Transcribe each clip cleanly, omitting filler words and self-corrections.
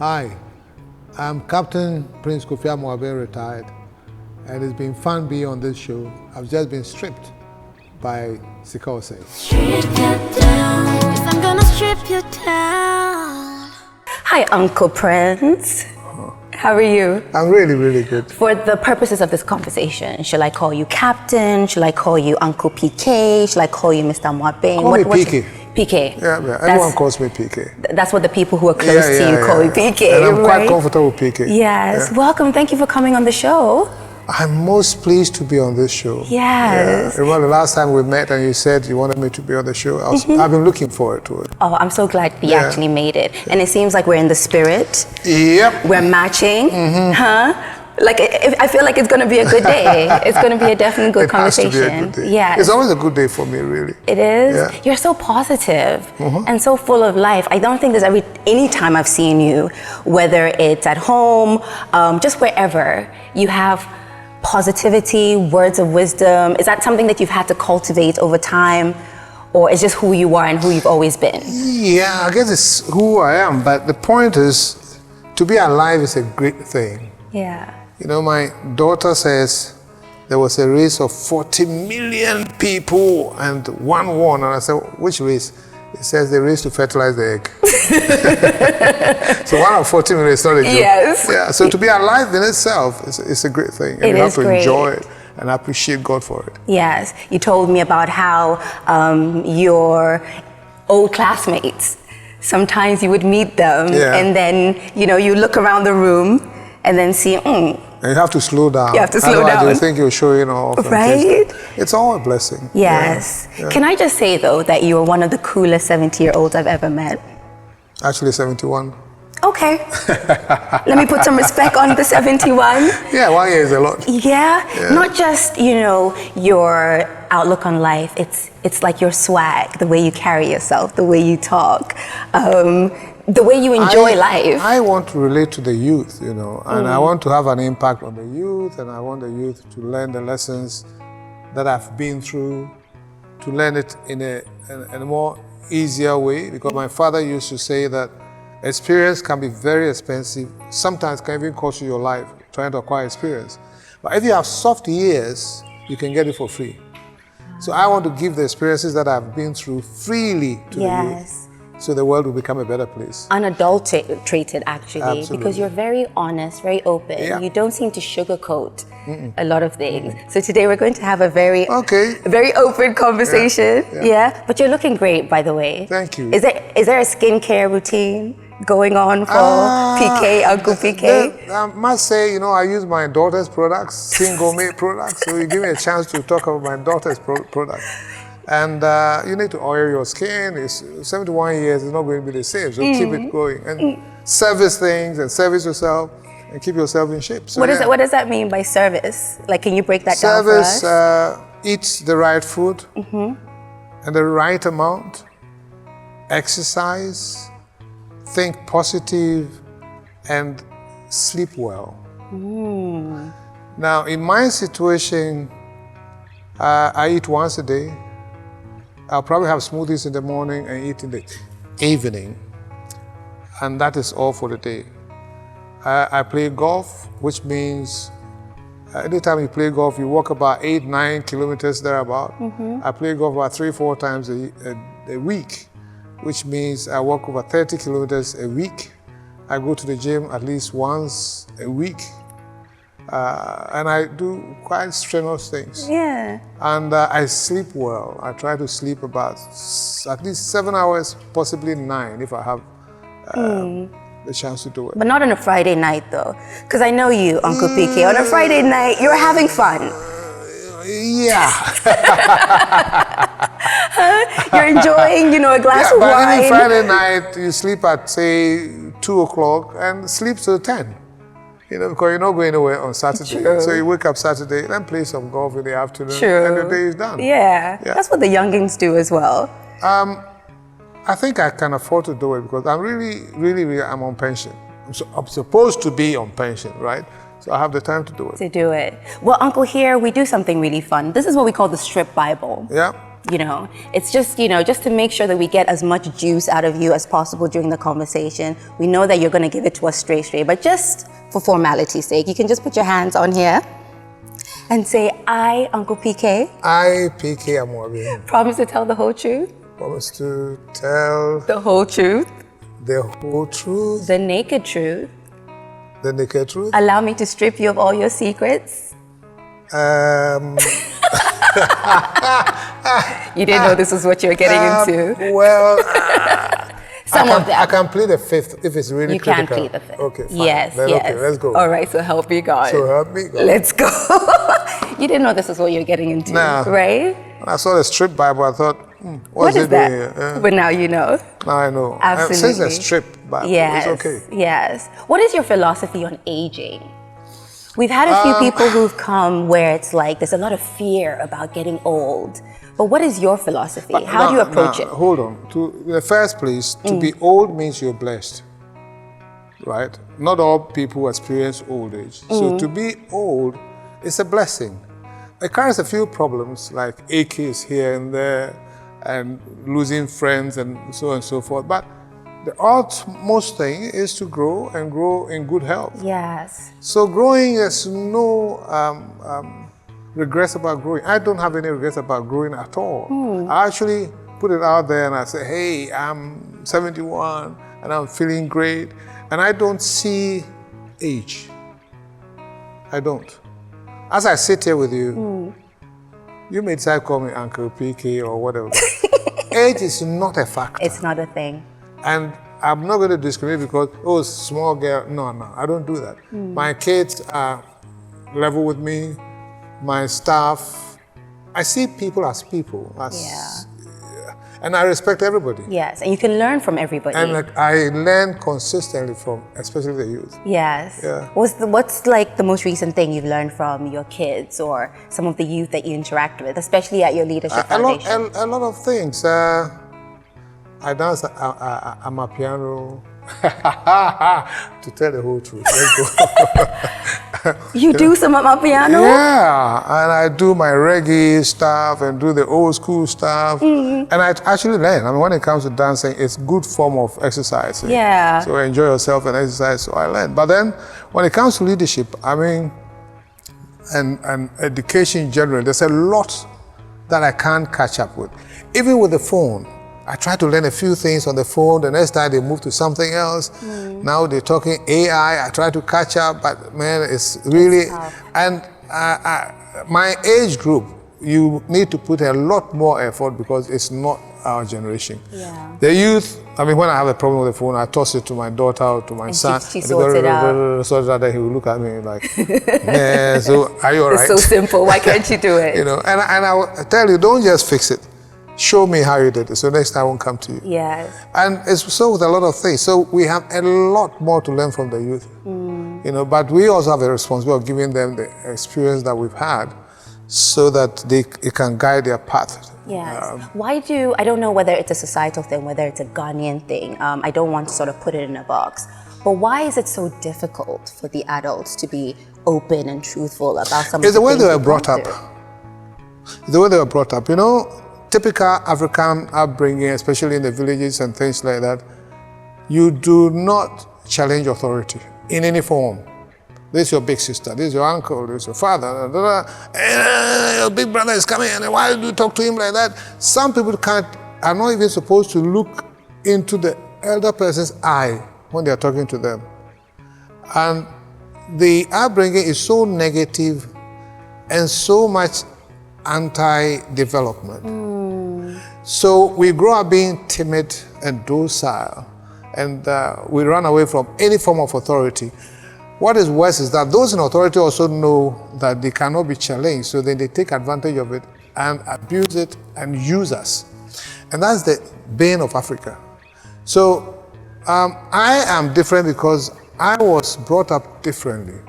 Hi, I'm Captain Prince Kofi Amoabeng, retired, and it's been fun being on this show. I've just been stripped by Sika Osei. Strip you down, 'cause I'm gonna strip you down. Hi, Uncle Prince. How are you? I'm really, really good. For the purposes of this conversation, should I call you Captain? Should I call you Uncle PK? Should I call you Mr. Amoabeng? Call me PK. PK. Yeah, everyone calls me PK. That's what the people who are close to you call you PK, and I'm right? quite comfortable with PK. Yes. Welcome. Thank you for coming on the show. I'm most pleased to be on this show. Yes. Yeah. Remember the last time we met and you said you wanted me to be on the show? I've been looking forward to it. Oh, I'm so glad we actually made it. And it seems like we're in the spirit. Yep. We're matching. Huh? Like, I feel like it's going to be a good day. It's going to be a definitely good conversation. It has to be a good day. Yes. It's always a good day for me, really. It is? Yeah. You're so positive and so full of life. I don't think there's any time I've seen you, whether it's at home, just wherever, you have positivity, words of wisdom. Is that something that you've had to cultivate over time, or is just who you are and who you've always been? Yeah, I guess it's who I am, but the point is, to be alive is a great thing. Yeah. You know, my daughter says there was a race of 40 million people and one won. And I said, which race? It says the race to fertilize the egg. So one of 40 million is not a joke. Yes. Yeah, so to be alive in itself is a great thing. And you have to enjoy it and appreciate God for it. Yes. You told me about how your old classmates, sometimes you would meet them and then, you look around the room and then see, And you have to slow down. You have to slow down. Otherwise, you think you're showing off. Right? It's all a blessing. Yes. Yeah. Can I just say, though, that you are one of the coolest 70-year-olds I've ever met? Actually, 71. Okay. Let me put some respect on the 71. Yeah, 1 year is a lot. Yeah. Not just, your outlook on life. It's like your swag, the way you carry yourself, the way you talk. The way you enjoy life. I want to relate to the youth, and I want to have an impact on the youth, and I want the youth to learn the lessons that I've been through, to learn it in a more easier way, because my father used to say that experience can be very expensive, sometimes can even cost you your life trying to acquire experience. But if you have soft ears, you can get it for free. So I want to give the experiences that I've been through freely to the youth, so the world will become a better place. Unadulterated, actually. Absolutely. Because you're very honest, very open. Yeah. You don't seem to sugarcoat a lot of things. So today we're going to have a very open conversation. Yeah. But you're looking great, by the way. Thank you. Is there a skincare routine going on for PK, Uncle PK? I must say, I use my daughter's products, single-made products, so you give me a chance to talk about my daughter's products. And you need to oil your skin. It's 71 years, it's not going to be the same, so keep it going. And service things and service yourself and keep yourself in shape. So what does that mean by service? Like, can you break that down for us? Service, eat the right food and the right amount, exercise, think positive, and sleep well. Now, in my situation, I eat once a day. I'll probably have smoothies in the morning and eat in the evening. And that is all for the day. I play golf, which means anytime you play golf, you walk about 8-9 kilometers thereabout. I play golf about 3-4 times a week, which means I walk over 30 kilometers a week. I go to the gym at least once a week. And I do quite strenuous things. Yeah. And I sleep well. I try to sleep about at least 7 hours, possibly 9 if I have the chance to do it. But not on a Friday night, though. Because I know you, Uncle PK. On a Friday night, you're having fun. Yeah. You're enjoying, a glass of wine. But any Friday night, you sleep at, say, 2 o'clock and sleep till 10. Because you're not going anywhere on Saturday. True. So you wake up Saturday, then play some golf in the afternoon, and the day is done. Yeah. That's what the youngins do as well. I think I can afford to do it because I'm really, I'm on pension. I'm supposed to be on pension, right? So I have the time to do it. Well, Uncle, here we do something really fun. This is what we call the strip Bible. Yeah. You know, it's just, you know, just to make sure that we get as much juice out of you as possible during the conversation. We know that you're going to give it to us straight, but just for formality's sake, you can just put your hands on here and say, I, Uncle PK. I, PK Amoabeng. Promise to tell the whole truth. Promise to tell the whole truth. The whole truth. The naked truth. The naked truth. Allow me to strip you of all your secrets. You didn't know this is what you're getting into. Well, some of them. I can plead the fifth if it's really critical. You can plead the fifth. Okay, fine. Yes, then, yes. Okay, let's go. All right, so help me God. So help me God. Let's go. You didn't know this is what you're getting into, right? When I saw the strip Bible, I thought, what is that? Here? Yeah. But now you know. Now I know. Absolutely. Since the strip Bible, yes, it's okay. Yes. What is your philosophy on aging? We've had a few people who've come where it's like there's a lot of fear about getting old. But what is your philosophy? How do you approach it? Hold on. In the first place, to be old means you're blessed, right? Not all people experience old age. So to be old is a blessing. It carries a few problems like aches here and there and losing friends and so on and so forth. But the utmost thing is to grow and grow in good health. Yes. So growing, there's no regrets about growing. I don't have any regrets about growing at all. I actually put it out there and I say, hey, I'm 71 and I'm feeling great. And I don't see age. I don't. As I sit here with you, you may decide to call me Uncle PK or whatever. Age is not a factor. It's not a thing. And I'm not going to discriminate because, oh, small girl. No, I don't do that. My kids are level with me, my staff. I see people as people. And I respect everybody. Yes, and you can learn from everybody. And I learn consistently from, especially the youth. Yes. Yeah. What's like the most recent thing you've learned from your kids or some of the youth that you interact with, especially at your leadership foundation? A lot of things. I dance Amapiano. To tell the whole truth. Let's go. You do some Amapiano? Yeah, and I do my reggae stuff and do the old school stuff. And I actually learn. I mean, when it comes to dancing, it's a good form of exercise. Yeah. So enjoy yourself and exercise, so I learn. But then, when it comes to leadership, I mean, and education in general, there's a lot that I can't catch up with. Even with the phone. I try to learn a few things on the phone. The next time they move to something else. Now they're talking AI. I try to catch up, but man, it's really, and my age group, you need to put a lot more effort because it's not our generation. Yeah. The youth, I mean, when I have a problem with the phone, I toss it to my daughter or to my son. She sorts it out. So that he will look at me like, man, so are you all right? It's so simple. Why can't you do it? You know, and I will tell you, don't just fix it. Show me how you did it, so next time I won't come to you. Yes. And it's so with a lot of things. So we have a lot more to learn from the youth. You know, but we also have a responsibility of giving them the experience that we've had so that it can guide their path. Yes. I don't know whether it's a societal thing, whether it's a Ghanaian thing. I don't want to sort of put it in a box. But why is it so difficult for the adults to be open and truthful about some of the things It's the way they were brought up. Through? The way they were brought up, you know. Typical African upbringing, especially in the villages and things like that, you do not challenge authority in any form. This is your big sister, this is your uncle, this is your father, your big brother is coming, and why do you talk to him like that? Some people are not even supposed to look into the elder person's eye when they are talking to them. And the upbringing is so negative and so much anti-development. So we grow up being timid and docile, and we run away from any form of authority. What is worse is that those in authority also know that they cannot be challenged, so then they take advantage of it and abuse it and use us. And that's the bane of Africa. So I am different because I was brought up differently.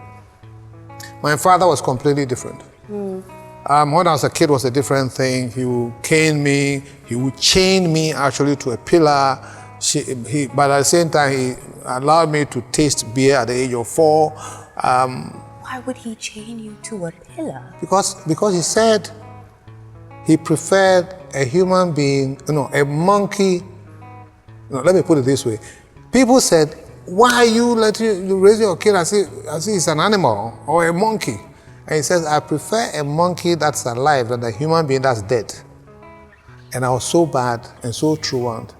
My father was completely different. When I was a kid, it was a different thing. He would cane me. He would chain me actually to a pillar. But at the same time, he allowed me to taste beer at the age of 4. Why would he chain you to a pillar? Because he said, he preferred a human being, a monkey. No, let me put it this way. People said, why are you raise your kid as if he's an animal or a monkey? And he says, I prefer a monkey that's alive than a human being that's dead. And I was so bad and so truant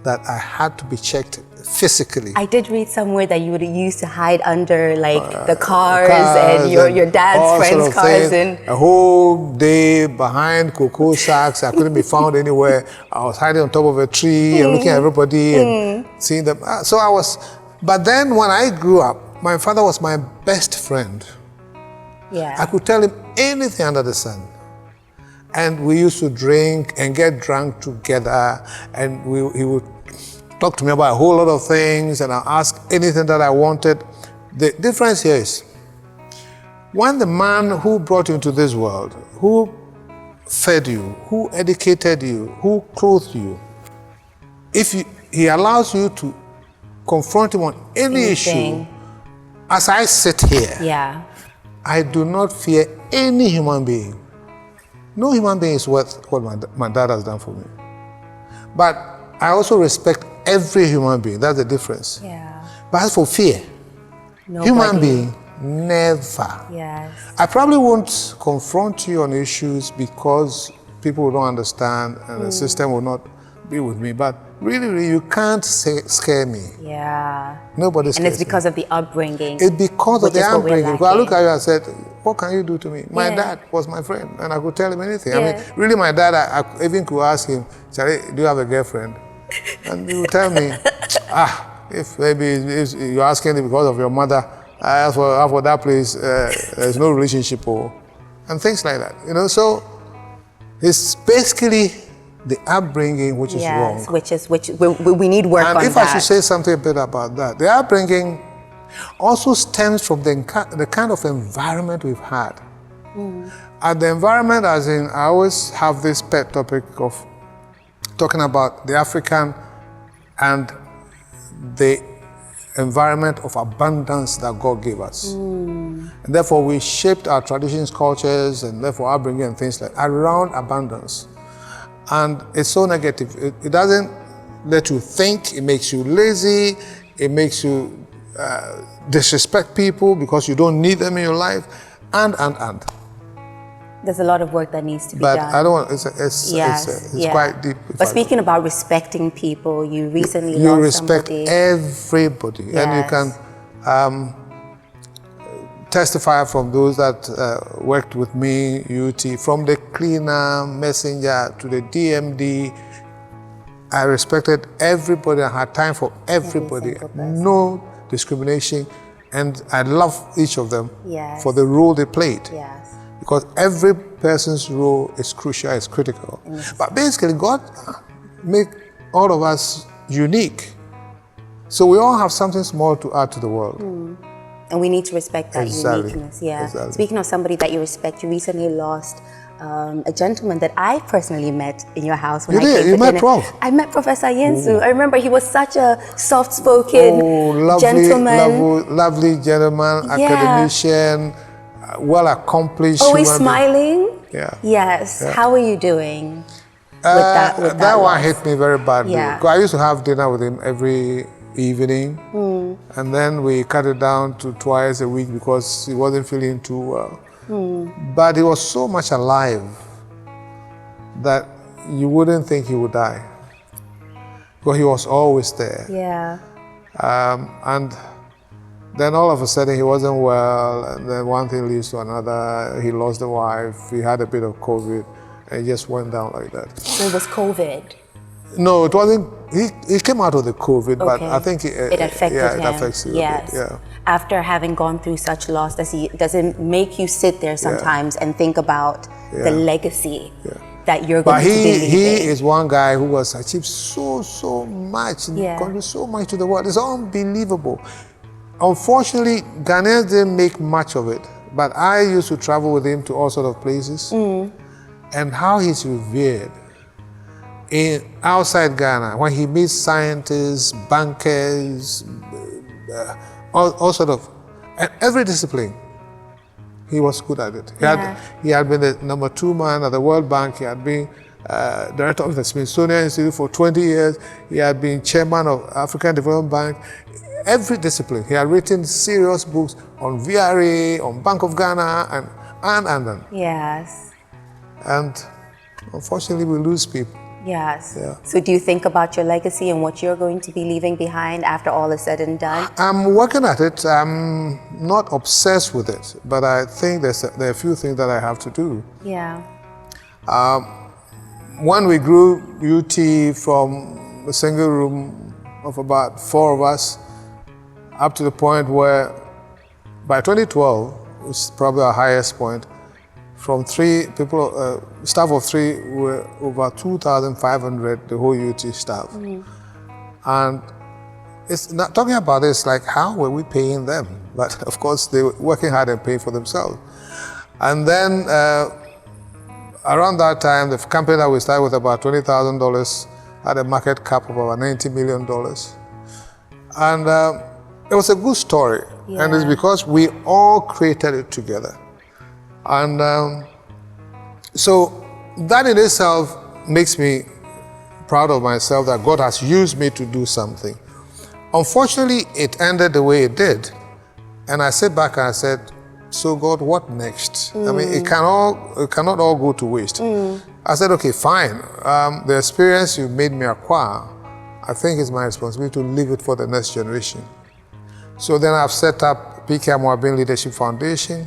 that I had to be checked physically. I did read somewhere that you would used to hide under the cars and your dad's friends' cars. And a whole day behind cocoa sacks. I couldn't be found anywhere. I was hiding on top of a tree and looking at everybody and seeing them. So I was, but then when I grew up, my father was my best friend. Yeah. I could tell him anything under the sun. And we used to drink and get drunk together, and he would talk to me about a whole lot of things, and I'll ask anything that I wanted. The difference here is, when the man who brought you into this world, who fed you, who educated you, who clothed you, if he allows you to confront him on any issue, as I sit here, I do not fear any human being. No human being is worth what my dad has done for me. But I also respect every human being. That's the difference. Yeah. But as for fear, human being, never. Yes. I probably won't confront you on issues because people will not understand and the system will not be with me. But really, you can't scare me. Yeah. Nobody scares me. And it's because of the upbringing. It's because of the upbringing. Because I look at you and said, what can you do to me? My dad was my friend, and I could tell him anything. I mean, really, my dad, I even could ask him, Charlie, do you have a girlfriend? And he would tell me, if maybe you're asking it because of your mother, as for that place, there's no relationship, and things like that. So it's basically the upbringing which is wrong. Which we need work on that. And if I should say something a bit about that, the upbringing also stems from the kind of environment we've had. And the environment, as in, I always have this pet topic of talking about the African and the environment of abundance that God gave us. And therefore, we shaped our traditions, cultures, and therefore upbringing and things like around abundance. And it's so negative. It doesn't let you think. It makes you lazy. It makes you disrespect people because you don't need them in your life, and. There's a lot of work that needs to be done. But I don't want, it's quite deep. But speaking about respecting people, you recently you lost respect somebody. Everybody. Yes. And you can testify from those that worked with me, UT, from the cleaner, messenger to the DMD. I respected everybody. I had time for everybody. No discrimination. And I love each of them for the role they played. Yes. Because every person's role is crucial, is critical. But basically, God made all of us unique. So we all have something small to add to the world. And we need to respect that uniqueness. Yeah. Exactly. Speaking of somebody that you respect, you recently lost a gentleman that I personally met in your house when I came You for met dinner. Prof? I met Professor Yensu. I remember he was such a soft-spoken gentleman. Lovely gentleman, academician, well-accomplished. Always human smiling. Yeah. Yes. Yeah. How are you doing with that? That one hit me very badly. Yeah. I used to have dinner with him every evening, and then we cut it down to twice a week because he wasn't feeling too well. But he was so much alive that you wouldn't think he would die, because he was always there. Yeah. And then all of a sudden he wasn't well, and then one thing leads to another. He lost the wife, he had a bit of COVID, and he just went down like that. So it was COVID? No, it wasn't. He came out of the COVID, but I think it affected him. It affects you a bit, yeah. After having gone through such loss, does it make you sit there sometimes and think about the legacy that you're going to be leaving? He is one guy who has achieved so much and contributed so much to the world. It's unbelievable. Unfortunately, Ghanaians didn't make much of it, but I used to travel with him to all sorts of places, and how he's revered outside Ghana, when he meets scientists, bankers, all sort of, every discipline. He was good at it. Yeah. He had been the number 2 man at the World Bank. He had been director of the Smithsonian Institute for 20 years. He had been chairman of African Development Bank. Every discipline. He had written serious books on VRA, on Bank of Ghana, and. Yes. And unfortunately, we lose people. Yes. Yeah. So do you think about your legacy and what you're going to be leaving behind after all is said and done? I'm working at it. I'm not obsessed with it, but I think there are a few things that I have to do. Yeah. When we grew UT from a single room of about 4 of us up to the point where by 2012, which is probably our highest point, from 3 people, staff of 3 were over 2,500, the whole UT staff. And it's not talking about this, like how were we paying them? But of course they were working hard and paying for themselves. And then around that time, the company that we started with about $20,000 had a market cap of about $90 million. And it was a good story. Yeah. And it's because we all created it together. And so that in itself makes me proud of myself that God has used me to do something. Unfortunately, it ended the way it did. And I sat back and I said, so God, what next? I mean, it cannot all go to waste. I said, okay, fine. The experience you made me acquire, I think it's my responsibility to leave it for the next generation. So then I've set up Kofi Amoabeng Leadership Foundation,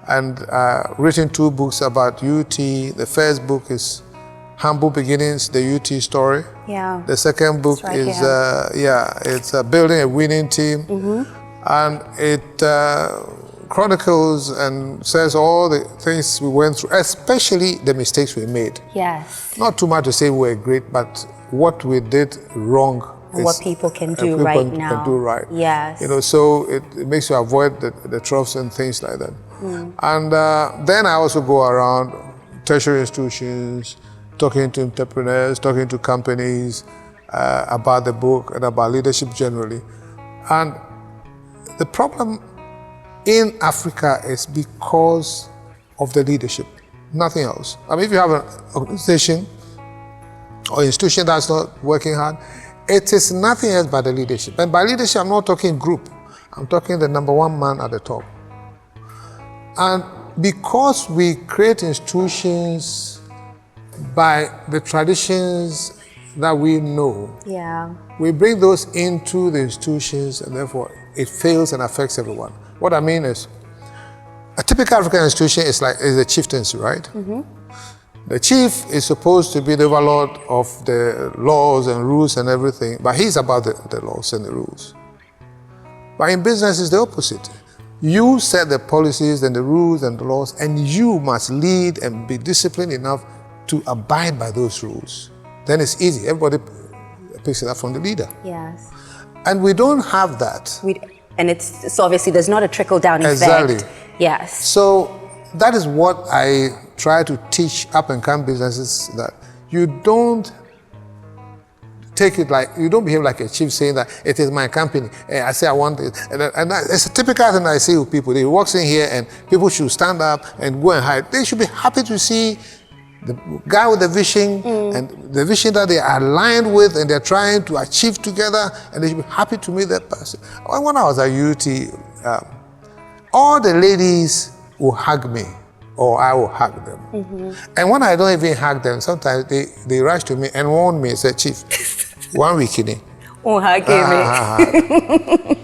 and written 2 books about UT. The first book is Humble Beginnings, the UT story. Yeah. The second book is, it's Building a Winning Team. And it chronicles and says all the things we went through, especially the mistakes we made. Yes. Not too much to say we were great, but what we did wrong. What people can do right now. Can do right. Yes. You know, so it makes you avoid the troughs and things like that. And then I also go around tertiary institutions, talking to entrepreneurs, talking to companies about the book and about leadership generally. And the problem in Africa is because of the leadership, nothing else. I mean, if you have an organization or institution that's not working hard, it is nothing else but the leadership. And by leadership, I'm not talking group. I'm talking the number 1 man at the top. And because we create institutions by the traditions that we know, we bring those into the institutions, and therefore it fails and affects everyone. What I mean is, a typical African institution is a chieftaincy, right? The chief is supposed to be the overlord of the laws and rules and everything, but he's about the laws and the rules. But in business, it's the opposite. You set the policies and the rules and the laws, and you must lead and be disciplined enough to abide by those rules. Then it's easy. Everybody picks it up from the leader. Yes. And we don't have that. And it's so obviously there's not a trickle-down effect. Exactly. Yes. So that is what I try to teach up-and-coming businesses, that you don't take it like, you don't behave like a chief saying that it is my company. I say I want it. And it's a typical thing I see with people. They walk in here and people should stand up and go and hide. They should be happy to see the guy with the vision and the vision that they are aligned with and they're trying to achieve together, and they should be happy to meet that person. When I was at UT, all the ladies will hug me, or I will hug them. And when I don't even hug them, sometimes they rush to me and warn me and say, Chief, 1 week in it. Oh, hug me.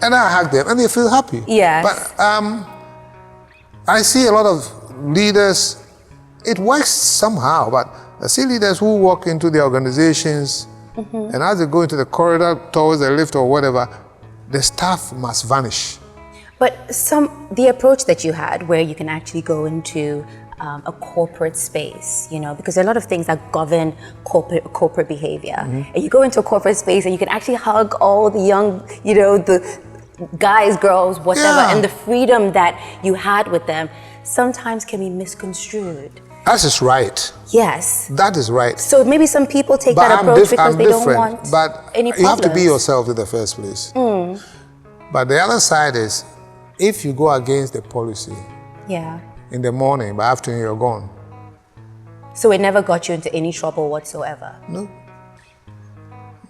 And I hug them and they feel happy. Yes. But I see a lot of leaders, it works somehow, but I see leaders who walk into the organizations and as they go into the corridor towards the lift or whatever, the staff must vanish. But the approach that you had, where you can actually go into a corporate space, you know, because there are a lot of things that govern corporate behavior. And you go into a corporate space and you can actually hug all the young, you know, the guys, girls, whatever, and the freedom that you had with them sometimes can be misconstrued. That is right. Yes. That is right. So maybe some people take that approach because they don't want any problems. You have to be yourself in the first place. But the other side is, if you go against the policy Yeah. in the morning, by afternoon you're gone. So it never got you into any trouble whatsoever? No,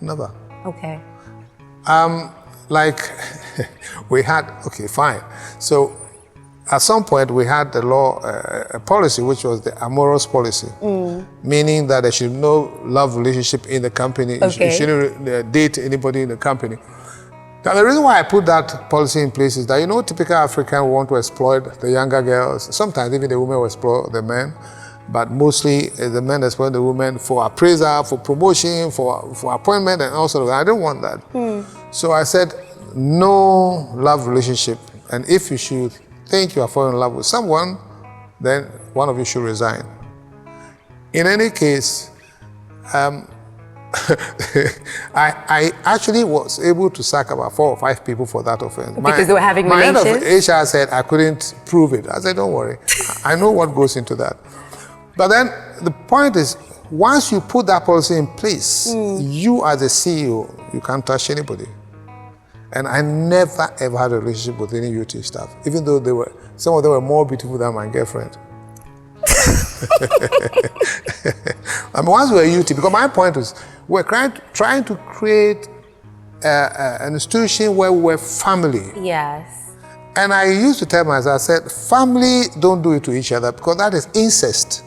never. Okay. Like we had, okay, fine. So at some point we had the law, a policy, which was the amorous policy, meaning that there should be no love relationship in the company. Okay. You shouldn't date anybody in the company. Now, the reason why I put that policy in place is that, you know, typical African want to exploit the younger girls. Sometimes even the women will exploit the men, but mostly the men exploit the women for appraisal, for promotion, for appointment, and also I don't want that. So I said, no love relationship. And if you should think you are falling in love with someone, then one of you should resign. In any case, I actually was able to sack about 4 or 5 people for that offense. Because they were having relations? My head of HR said I couldn't prove it. I said, don't worry. I know what goes into that. But then the point is, once you put that policy in place, you as a CEO, you can't touch anybody. And I never ever had a relationship with any UT staff, even though some of them were more beautiful than my girlfriend. I mean, once we were UT, because my point was, we're trying to create an institution where we're family. Yes. And I used to tell myself, I said, family don't do it to each other because that is incest.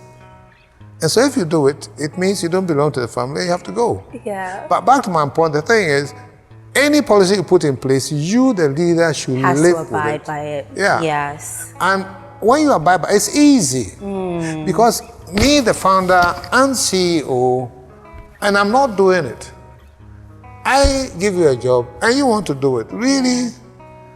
And so if you do it, it means you don't belong to the family, you have to go. Yeah. But back to my point, the thing is, any policy you put in place, you, the leader, should Has live to abide with it. by it. Yeah. Yes. And when you abide by it, it's easy. Because me, the founder and CEO, and I'm not doing it. I give you a job and you want to do it. Really?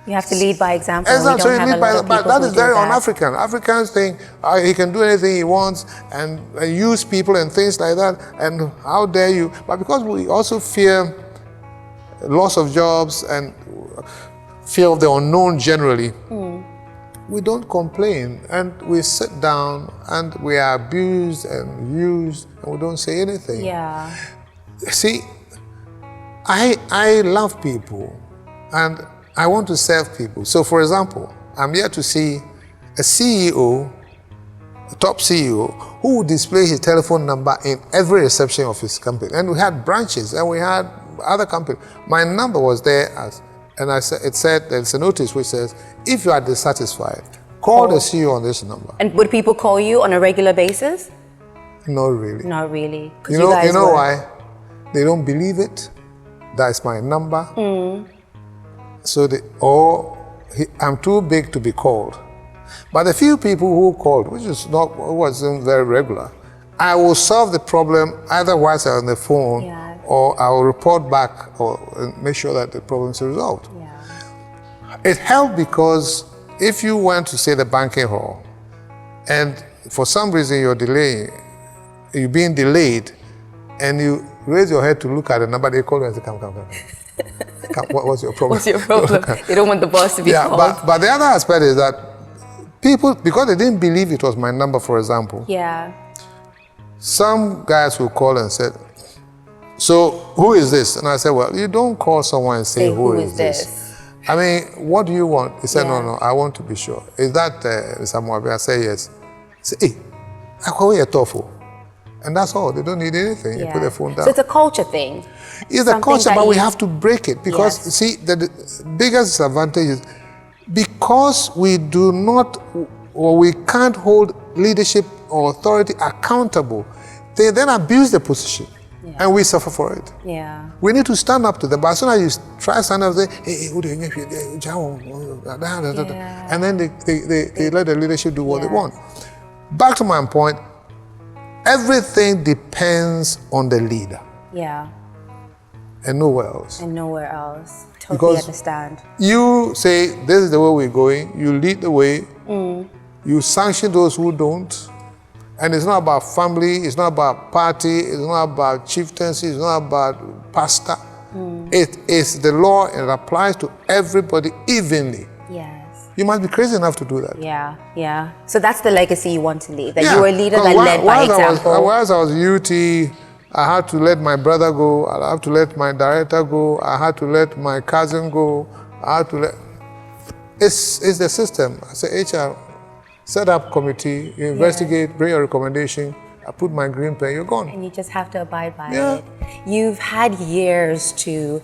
You have to lead by example. Exactly. We don't have a lot of But people that who is do very that. un-African. Africans think he can do anything he wants and use people and things like that. And how dare you? But because we also fear loss of jobs and fear of the unknown generally, we don't complain and we sit down and we are abused and used and we don't say anything. Yeah. See, I love people and I want to serve people. So for example, I'm here to see a CEO, a top CEO, who would display his telephone number in every reception of his company. And we had branches and we had other companies. My number was there and it said, there's a notice which says, if you are dissatisfied, call the CEO on this number. And would people call you on a regular basis? Not really. Not really. You know why? They don't believe it. That's my number. So I'm too big to be called. But the few people who called, which wasn't very regular, I will solve the problem either whilst I'm on the phone, or I will report back or make sure that the problem is resolved. Yeah. It helped because if you went to, say, the banking hall, and for some reason you're being delayed, and you raise your head to look at the number, they call you and say, come. What's your problem? What's your problem? They don't want the boss to be called. But the other aspect is that people, because they didn't believe it was my number, for example, some guys will call and say, so who is this? And I said, well, you don't call someone and say, who is this? I mean, what do you want? He said, no, I want to be sure. Is that Mr. Amoabeng? I said, yes. He said, hey, I call you a tofu. And that's all. They don't need anything. You put the phone down. So it's a culture thing. It's a culture, but we have to break it. Because, see, the biggest disadvantage is because we do not, or we can't hold leadership or authority accountable, they then abuse the position. And we suffer for it. Yeah. We need to stand up to them. But as soon as you try to stand up, say, and then they let the leadership do what they want. Back to my point, everything depends on the leader. Yeah. And nowhere else. And nowhere else. Totally understand. You say, this is the way we're going, you lead the way, you sanction those who don't. And it's not about family, it's not about party, it's not about chieftaincy, it's not about pastor. It is the law and it applies to everybody evenly. Yes. You must be crazy enough to do that. Yeah. So that's the legacy you want to leave, that you were a leader that led by example. Whilst I was UT, I had to let my brother go, I had to let my director go, I had to let my cousin go, I had to let... It's the system. I say, HR, set up committee, you investigate, bring a recommendation, I put my green pen, you're gone. And you just have to abide by Yeah. it. You've had years to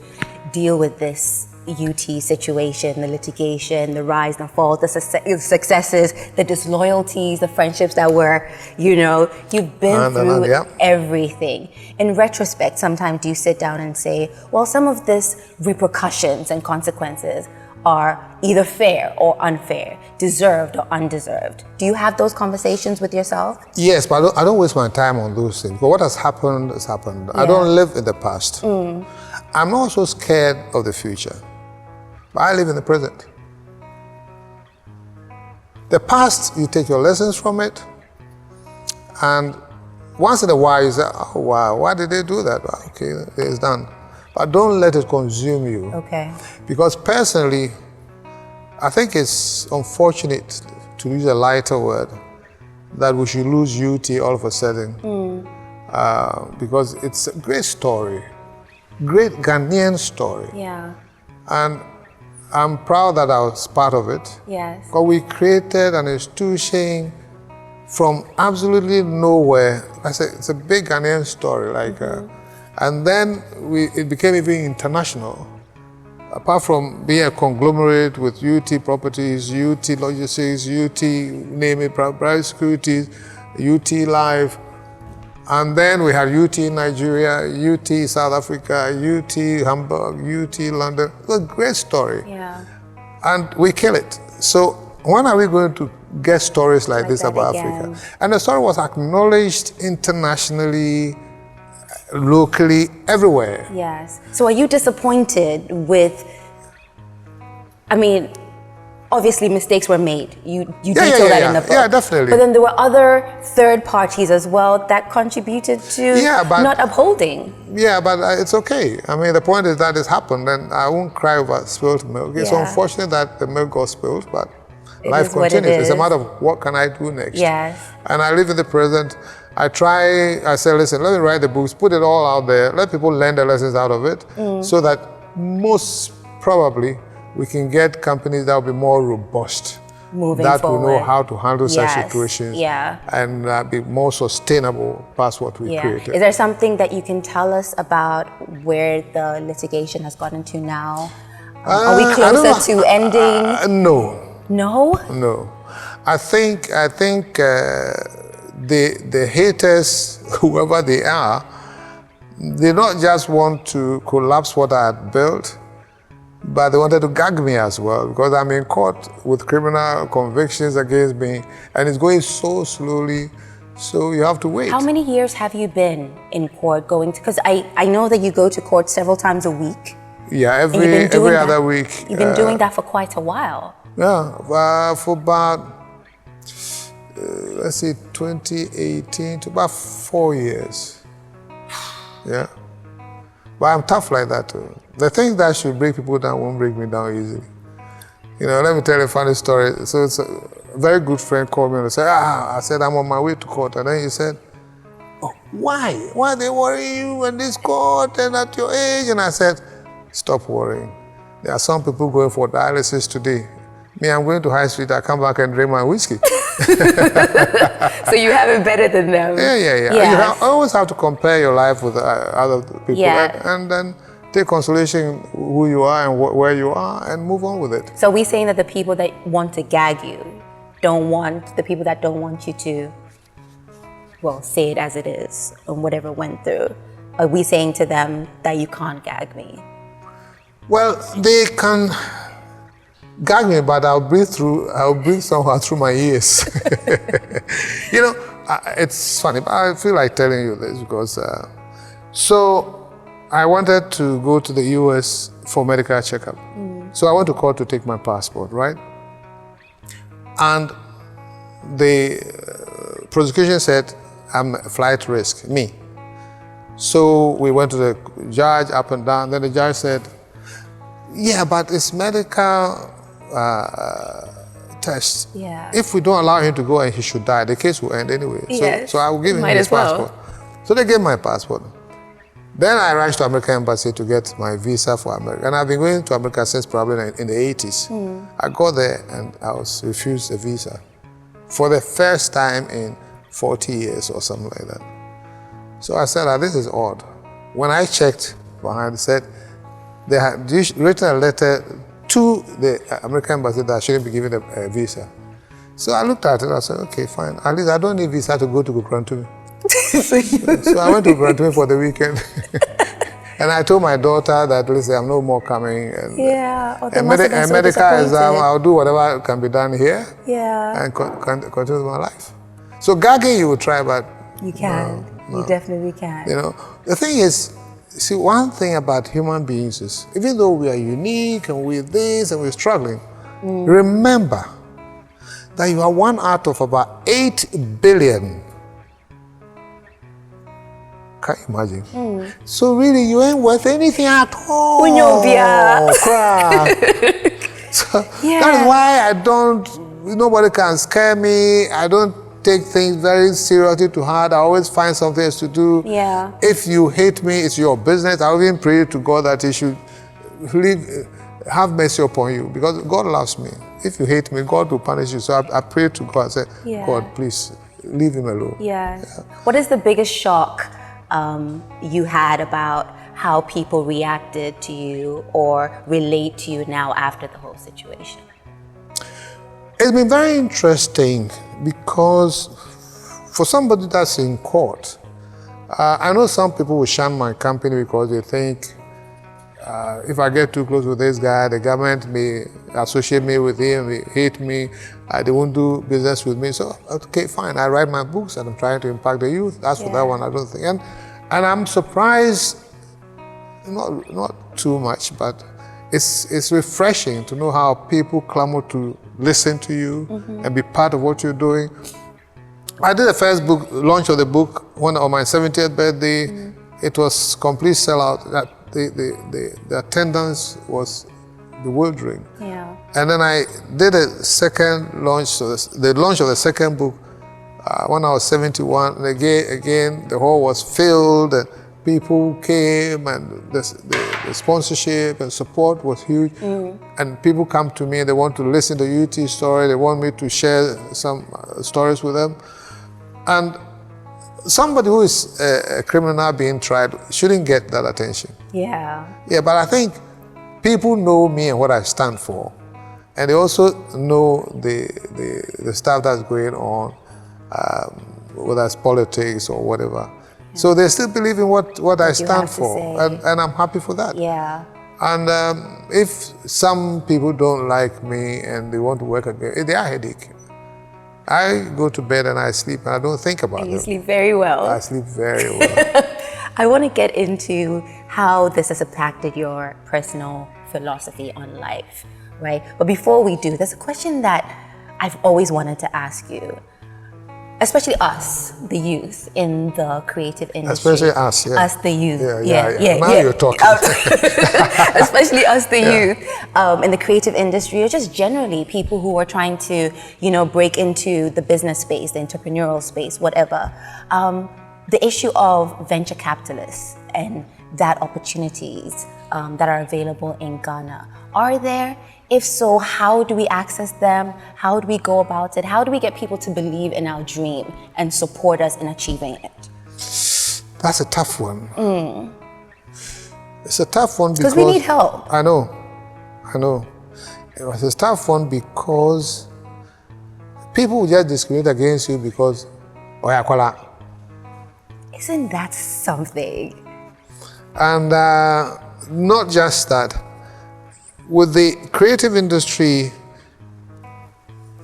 deal with this UT situation, the litigation, the rise and fall, the successes, the disloyalties, the friendships that were, you've been through everything. In retrospect, sometimes do you sit down and say, well, some of this repercussions and consequences are either fair or unfair, deserved or undeserved. Do you have those conversations with yourself? Yes, but I don't waste my time on those things. But what has happened has happened. Yeah. I don't live in the past. I'm not so scared of the future. But I live in the present. The past, you take your lessons from it, and once in a while you say, oh wow, why did they do that? Well, okay, it's done. But don't let it consume you. Okay. Because personally, I think it's unfortunate, to use a lighter word, that we should lose UT all of a sudden. Because it's a great story, great Ghanaian story. Yeah. And I'm proud that I was part of it. Yes. Because we created an institution from absolutely nowhere. I said, it's a big Ghanaian story. And then it became even international. Apart from being a conglomerate with UT Properties, UT Logistics, UT, name it, Private Securities, UT Life. And then we had UT Nigeria, UT South Africa, UT Hamburg, UT London. It was a great story. Yeah. And we kill it. So when are we going to get stories like this about again? Africa? And the story was acknowledged internationally, locally, everywhere. Yes. So are you disappointed with, obviously mistakes were made. You detail that in the book. Yeah, definitely. But then there were other third parties as well that contributed to not upholding. Yeah, but it's okay. The point is that it's happened, and I won't cry over spilled milk. It's unfortunate that the milk got spilled, but life continues. It's a matter of what can I do next. Yes. And I live in the present. I say, listen, let me write the books, put it all out there, let people learn the lessons out of it, so that most probably we can get companies that will be more robust, moving that forward. will know how to handle such situations, and be more sustainable past what we created. Is there something that you can tell us about where the litigation has gotten to now? Are we closer to ending? No. No? No. I think the haters, whoever they are, they not just want to collapse what I had built, but they wanted to gag me as well, because I'm in court with criminal convictions against me, and it's going so slowly, so you have to wait. How many years have you been in court going to, because I know that you go to court several times a week. Yeah, every other week. You've been doing that for quite a while. Yeah, for about, let's say 2018 to about 4 years. Yeah. But I'm tough like that too. The things that should break people down won't break me down easily. Let me tell you a funny story. So it's a very good friend called me and said, I said, I'm on my way to court. And then he said, oh, why? Why they worry you in this court and at your age? And I said, stop worrying. There are some people going for dialysis today. Me, I'm going to High Street, I come back and drink my whiskey. So you have it better than them. Yeah. Yes. You always have to compare your life with other people, and then take consolation who you are and where you are and move on with it. So we're saying that the people that want to gag you the people that don't want you to, say it as it is and whatever went through, are we saying to them that you can't gag me? Well, they can gag me, but I'll breathe somehow through my ears. It's funny, but I feel like telling you this because, so I wanted to go to the US for medical checkup. So I went to court to take my passport, right? And the prosecution said, I'm a flight risk, me. So we went to the judge up and down, then the judge said, yeah, but it's medical test. Yeah. If we don't allow him to go and he should die, the case will end anyway. Yes. So I will give him his passport. So they gave my passport. Then I rushed to American Embassy to get my visa for America. And I've been going to America since probably in the 80s. I got there and I was refused a visa. for the first time in 40 years or something like that. So I said, this is odd. When I checked behind, it said they had written a letter to the American embassy that I shouldn't be given a visa. So I looked at it, I said, okay, fine. At least I don't need visa to go to Kukrantumi. So I went to Kukrantumi for the weekend. And I told my daughter that, listen, I'm no more coming. And, a medical exam, I'll do whatever can be done here. Yeah. And continue my life. So gagging you will try, but... You can. No. You definitely can. You know, the thing is, see, one thing about human beings is, even though we are unique and we're this and we're struggling, remember that you are one out of about 8 billion. Can't imagine. So really, you ain't worth anything at all. So that is why nobody can scare me. I don't take things very seriously to heart. I always find something else to do. Yeah. If you hate me, it's your business. I even pray to God that He should have mercy upon you, because God loves me. If you hate me, God will punish you. So I pray to God. I say, God, please leave him alone. Yeah. What is the biggest shock you had about how people reacted to you or relate to you now after the whole situation? It's been very interesting because for somebody that's in court, I know some people will shun my company because they think if I get too close with this guy, the government may associate me with him, may hate me, they won't do business with me. So, okay, fine, I write my books and I'm trying to impact the youth. As for that one, I don't think. And I'm surprised, not too much, but it's refreshing to know how people clamor to listen to you and be part of what you're doing. I did the first book, launch of the book, on my 70th birthday. It was complete sellout. The attendance was bewildering. Yeah. And then I did a second launch, so the launch of the second book when I was 71. And again, the hall was filled. And people came, and the sponsorship and support was huge. And people come to me, they want to listen to UT story, they want me to share some stories with them. And somebody who is a criminal now being tried shouldn't get that attention. Yeah. Yeah, but I think people know me and what I stand for. And they also know the stuff that's going on, whether it's politics or whatever. So they still believe in what I stand for, and I'm happy for that. Yeah. And if some people don't like me and they want to work again, they are headache. I go to bed and I sleep and I don't think about them. You sleep very well. I sleep very well. I want to get into how this has impacted your personal philosophy on life, right? But before we do, there's a question that I've always wanted to ask you. Especially us, the youth in the creative industry. Especially us, yeah. Us, the youth. Yeah. Now you're talking. Especially us, the youth, in the creative industry, or just generally people who are trying to, break into the business space, the entrepreneurial space, whatever. The issue of venture capitalists and that opportunities that are available in Ghana. Are there? If so, how do we access them? How do we go about it? How do we get people to believe in our dream and support us in achieving it? That's a tough one. It's a tough one because we need help. I know. It's a tough one because people will just discriminate against you because, isn't that something? And not just that. With the creative industry,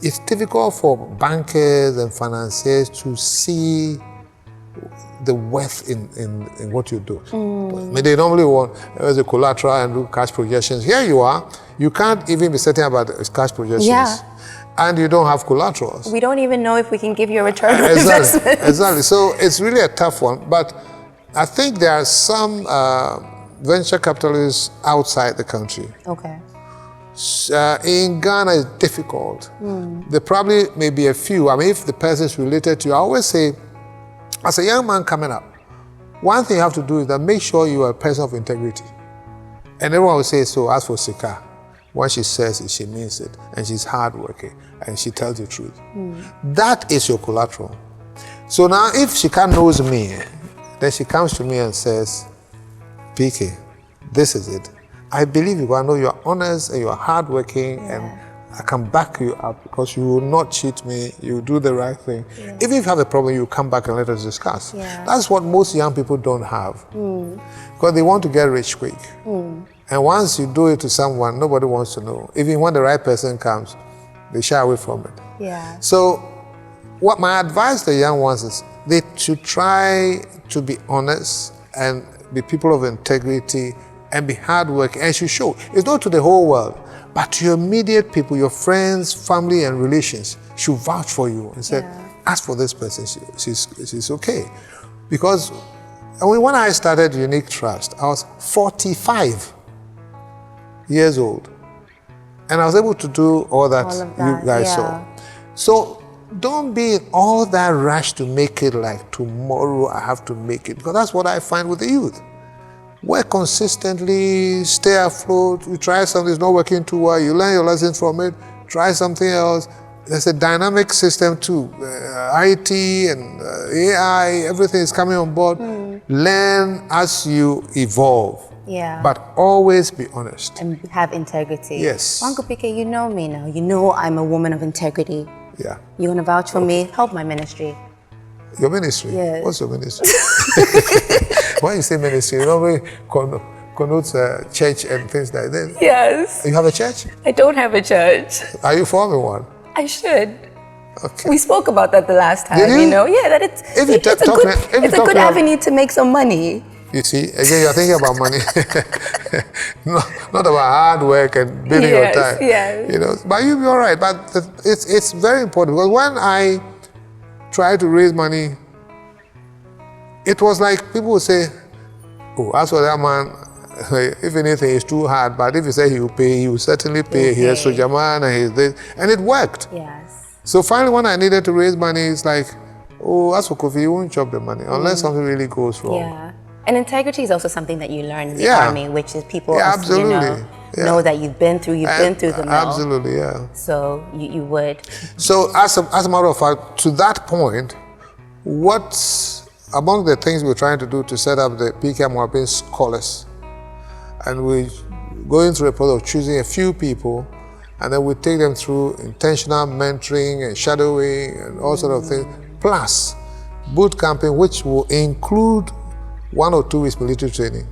it's difficult for bankers and financiers to see the worth in what you do. I mean, they normally want as a collateral and do cash projections. Here you are, you can't even be certain about cash projections. And you don't have collaterals. We don't even know if we can give you a return on investment. Exactly. So it's really a tough one. But I think there are some venture capitalists outside the country. Okay. In Ghana, it's difficult. There probably may be a few. I mean, if the person is related to you, I always say, as a young man coming up, one thing you have to do is that make sure you are a person of integrity. And everyone will say, so as for Sika, When she says it, she means it, and she's hardworking, and she tells the truth. That is your collateral. So now, if she can't knows me, then she comes to me and says, PK, this is it. I believe you. I know you're honest and you're hardworking, and I can back you up because you will not cheat me. You will do the right thing. Yeah. If you have a problem, you come back and let us discuss. Yeah. That's what most young people don't have. Because they want to get rich quick. And once you do it to someone, nobody wants to know. Even when the right person comes, they shy away from it. Yeah. So what my advice to the young ones is they should try to be honest and be people of integrity and be hardworking, and should show. It's not to the whole world, but to your immediate people, your friends, family, and relations should vouch for you and say, ask for this person, she's okay. Because when I started Unique Trust, I was 45 years old. And I was able to do all that you guys saw. So don't be in all that rush to make it like tomorrow I have to make it, because that's what I find with the youth. Work consistently, stay afloat. You try something, it's not working too well, you learn your lessons from it, try something else. There's a dynamic system too. IT and AI, everything is coming on board. Learn as you evolve. Yeah. But always be honest. And have integrity. Yes. Uncle PK, you know me now. You know I'm a woman of integrity. Yeah. You want to vouch for me? Help my ministry. Your ministry? Yes. What's your ministry? When you say ministry, you normally connotes church and things like that. Yes. You have a church? I don't have a church. Are you forming one? I should. Okay. We spoke about that the last time. Did you? You know, yeah, that it's a good avenue to make some money. You see, again, you're thinking about money, not about hard work and building your time. Yes. You know, but you'll be all right. But it's very important, because when I tried to raise money, it was like people would say, "Oh, as for that man, if anything, it's too hard. But if you say he will pay, he will certainly pay. He has soldier man and he's this," and it worked. Yes. So finally, when I needed to raise money, it's like, "Oh, as for Kofi, you won't chop the money unless something really goes wrong." Yeah. And integrity is also something that you learn in the army, which is people know that you've been through the mill. Absolutely, yeah. So you would. So as a matter of fact, to that point, what's among the things we're trying to do to set up the Kofi Amoabeng Scholars, and we're going through a process of choosing a few people, and then we take them through intentional mentoring and shadowing and all sort of things, plus boot camping, which will include 1 or 2 weeks military training.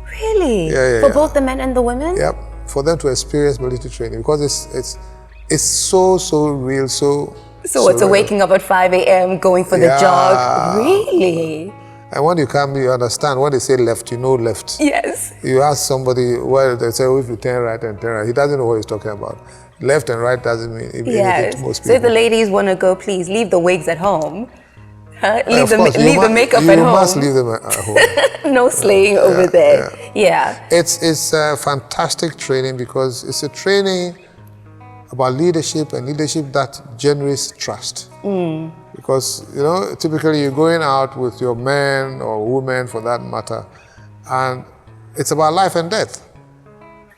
Really? Yeah. For both the men and the women? Yep. For them to experience military training, because it's so real, so it's a waking up at 5 a.m., going for the jog. Really? And when you come, you understand. When they say left, you know left. Yes. You ask somebody, well, they say, oh, if you turn right and turn right. He doesn't know what he's talking about. Left and right doesn't mean anything to most people. So if the ladies want to go, please leave the wigs at home. Leave the makeup at home. You must leave them at home. No slaying over there. Yeah. It's a fantastic training, because it's a training about leadership, and leadership that generates trust. Because, you know, typically you're going out with your men or women for that matter, and it's about life and death.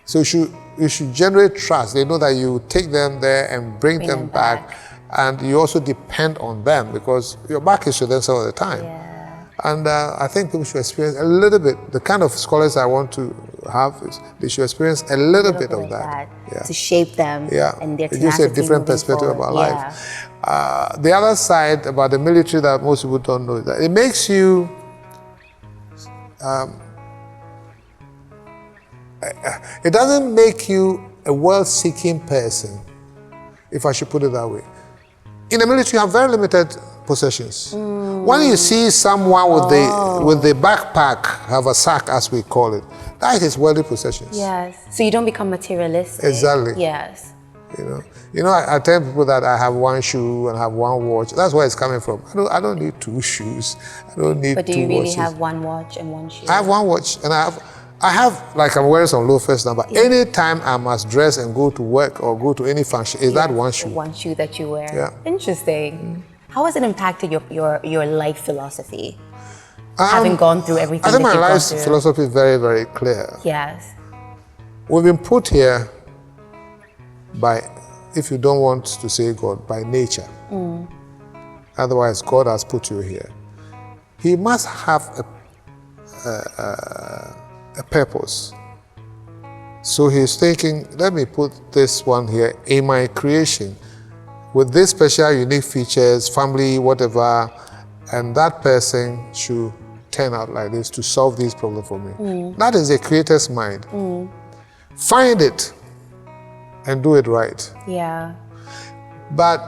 So you should generate trust. They know that you take them there and bring them back. And you also depend on them, because your back is to them some of the time. Yeah. And I think people should experience a little bit, the kind of scholars I want to have, is they should experience a little bit of that. Yeah. To shape them and their tenacity. It gives a different perspective about life. The other side about the military that most people don't know is that it makes you, it doesn't make you a wealth-seeking person, if I should put it that way. In the military, you have very limited possessions. When you see someone with the backpack, have a sack as we call it, that is wealthy possessions. Yes. So you don't become materialistic. Exactly. Yes. You know, I tell people that I have 1 shoe and have 1 watch. That's where it's coming from. I don't need 2 shoes. I don't need 2 watches. But do you really have 1 watch and 1 shoe? I have 1 watch, and I have, like, I'm wearing some loafers now, but anytime I must dress and go to work or go to any function, is that 1 shoe. 1 shoe that you wear. Yeah. Interesting. How has it impacted your life philosophy? Having gone through everything I think that my you've life philosophy is very, very clear. Yes. We've been put here if you don't want to say God, by nature. Otherwise, God has put you here. He must have a purpose. So he's thinking, let me put this one here in my creation with these special, unique features, family, whatever, and that person should turn out like this to solve these problems for me. That is the creator's mind. Find it and do it right. Yeah. But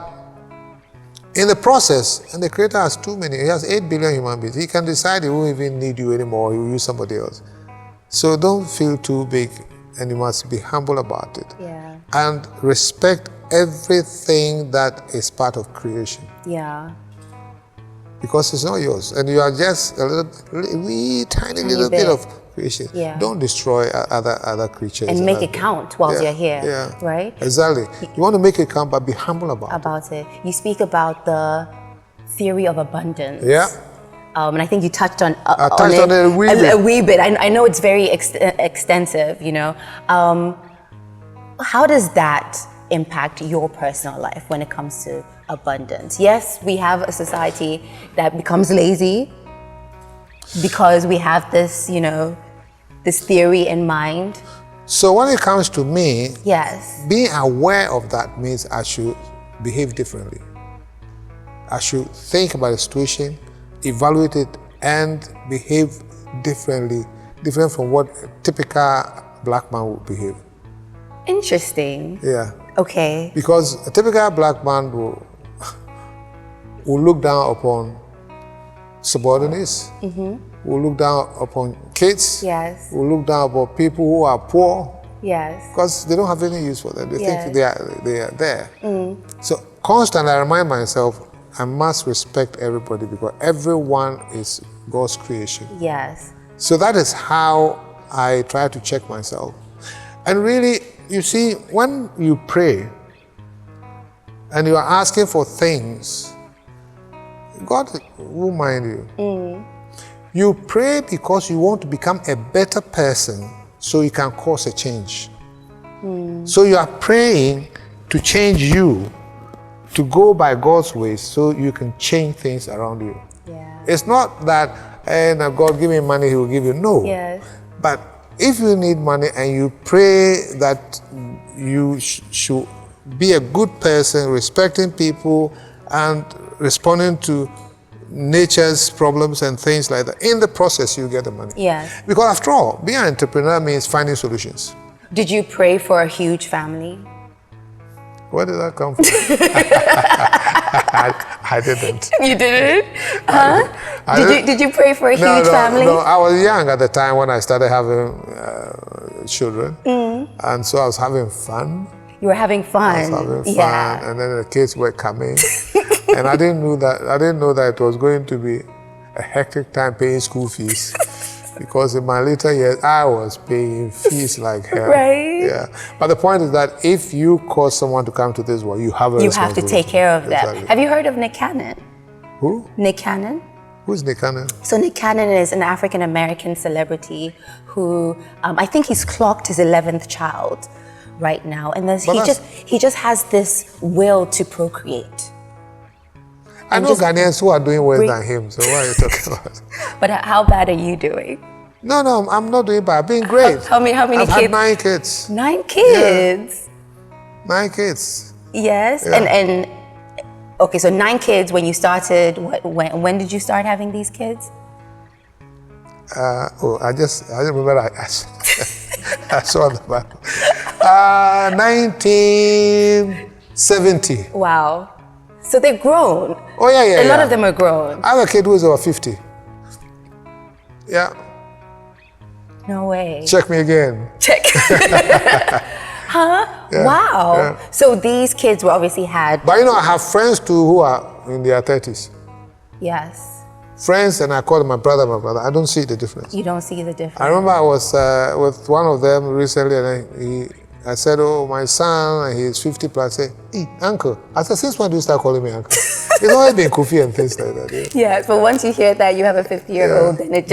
in the process, and the creator has too many, he has 8 billion human beings. He can decide he won't even need you anymore, he will use somebody else. So don't feel too big, and you must be humble about it. Yeah. And respect everything that is part of creation. Yeah. Because it's not yours, and you are just a wee tiny little bit of creation. Yeah. Don't destroy other creatures. And make it count whilst you're here, right? Exactly. You want to make it count, but be humble about it. You speak about the theory of abundance. Yeah. And I think you touched on I touched on it a wee bit. I know it's very extensive, you know. How does that impact your personal life when it comes to abundance? Yes, we have a society that becomes lazy because we have this, you know, this theory in mind. So when it comes to me, yes, being aware of that means I should behave differently. I should think about the situation, evaluate it, and behave different from what a typical black man would behave. Interesting. Yeah. Okay. Because a typical black man will look down upon subordinates, will look down upon kids, yes, will look down upon people who are poor, yes, because they don't have any use for them. They think they are there. So constantly I remind myself I must respect everybody because everyone is God's creation. Yes. So that is how I try to check myself. And really, you see, when you pray and you are asking for things, God will mind you. You pray because you want to become a better person so you can cause a change. So you are praying to change you, to go by God's ways so you can change things around you. Yeah. It's not that, now God give me money, he will give you. No. Yes. But if you need money and you pray that you should be a good person, respecting people and responding to nature's problems and things like that, in the process you get the money. Yes. Because after all, being an entrepreneur means finding solutions. Did you pray for a huge family? Where did that come from? I didn't. You didn't? Huh? Did you pray for a huge family? No, I was young at the time when I started having children. And so I was having fun. You were having fun. I was having fun, yeah. and then the kids were coming. And I didn't know that it was going to be a hectic time paying school fees. Because in my later years, I was paying fees like hell. Right. Yeah. But the point is that if you cause someone to come to this world, you have a responsibility. You have to take care of them. Exactly. Have you heard of Nick Cannon? Who? Nick Cannon. Who's Nick Cannon? So Nick Cannon is an African-American celebrity who, I think he's clocked his 11th child right now. And he just has this will to procreate. I know Ghanaians who are doing worse than him, so what are you talking about? But how bad are you doing? No, I'm not doing bad. I'm being great. How many I've kids? had 9 kids. 9 kids? Yeah. 9 kids. Yes, Yeah. and okay, so 9 kids when you started, when did you start having these kids? I remember I saw the Bible. 1970. Wow. So they're grown. Oh, yeah. A lot of them are grown. I have a kid who is over 50. Yeah. No way. Check me again. Check. Huh? Yeah, wow. yeah. So these kids were obviously had... But I have friends too who are in their 30s. Yes. Friends, and I call them my brother. I don't see the difference. You don't see the difference. I remember I was with one of them recently, and I said, oh, my son, he's 50 plus. I said, hey, uncle. I said, since when do you start calling me uncle? It's always been Kofi and things like that. Yeah, but once you hear that you have a 50-year-old, then it